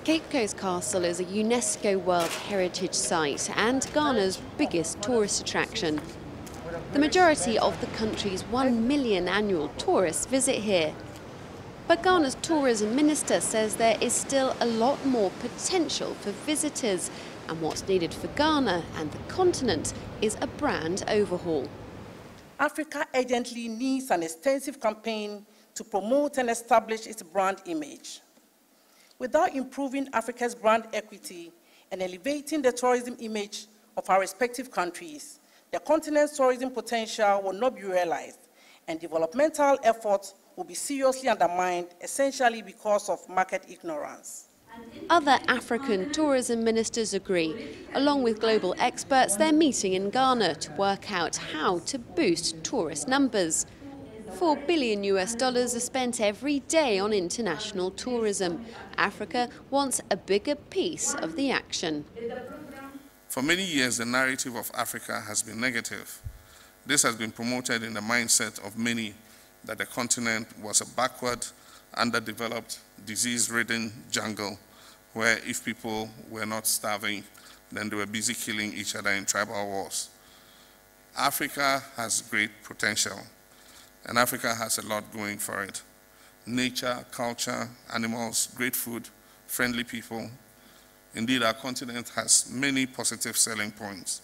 Cape Coast Castle is a UNESCO World Heritage Site and Ghana's biggest tourist attraction. The majority of the country's 1 million annual tourists visit here. But Ghana's tourism minister says there is still a lot more potential for visitors, and what's needed for Ghana and the continent is a brand overhaul. Africa urgently needs an extensive campaign to promote and establish its brand image. Without improving Africa's brand equity and elevating the tourism image of our respective countries, the continent's tourism potential will not be realized, and developmental efforts will be seriously undermined, essentially because of market ignorance. Other African tourism ministers agree. Along with global experts, they're meeting in Ghana to work out how to boost tourist numbers. $4 billion are spent every day on international tourism. Africa wants a bigger piece of the action. For many years, the narrative of Africa has been negative. This has been promoted in the mindset of many that the continent was a backward, underdeveloped, disease-ridden jungle where if people were not starving, then they were busy killing each other in tribal wars. Africa has great potential, and Africa has a lot going for it. Nature, culture, animals, great food, friendly people. Indeed, our continent has many positive selling points.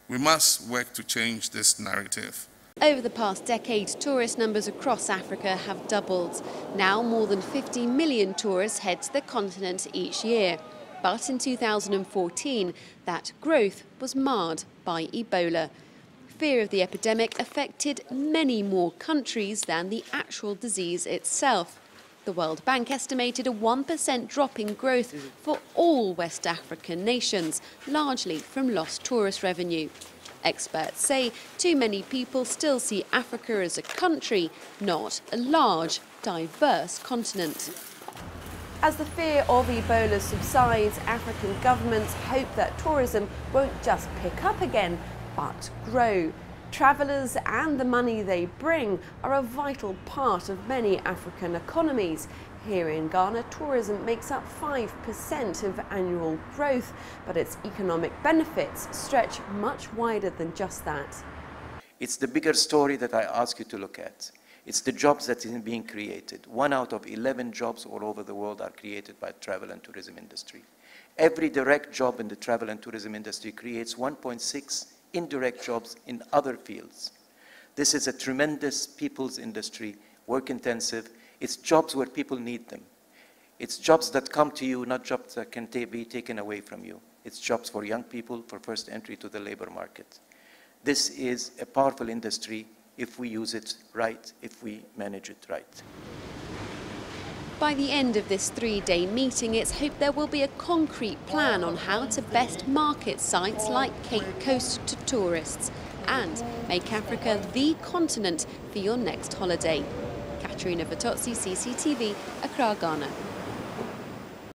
We must work to change this narrative. Over the past decade, tourist numbers across Africa have doubled. Now, more than 50 million tourists head to the continent each year. But in 2014, that growth was marred by Ebola. Fear of the epidemic affected many more countries than the actual disease itself. The World Bank estimated a 1% drop in growth for all West African nations, largely from lost tourist revenue. Experts say too many people still see Africa as a country, not a large, diverse continent. As the fear of Ebola subsides, African governments hope that tourism won't just pick up again, but grow. Travellers and the money they bring are a vital part of many African economies. Here in Ghana, tourism makes up 5% of annual growth, but its economic benefits stretch much wider than just that. It's the bigger story that I ask you to look at. It's the jobs that are being created. 1 out of 11 jobs all over the world are created by the travel and tourism industry. Every direct job in the travel and tourism industry creates 1.6 indirect jobs in other fields. This is a tremendous people's industry, work intensive. It's jobs where people need them. It's jobs that come to you, not jobs that can be taken away from you. It's jobs for young people for first entry to the labor market. This is a powerful industry if we use it right, if we manage it right. By the end of this 3-day meeting, it's hoped there will be a concrete plan on how to best market sites like Cape Coast to tourists and make Africa the continent for your next holiday. Katerina Vittozi, CCTV, Accra, Ghana.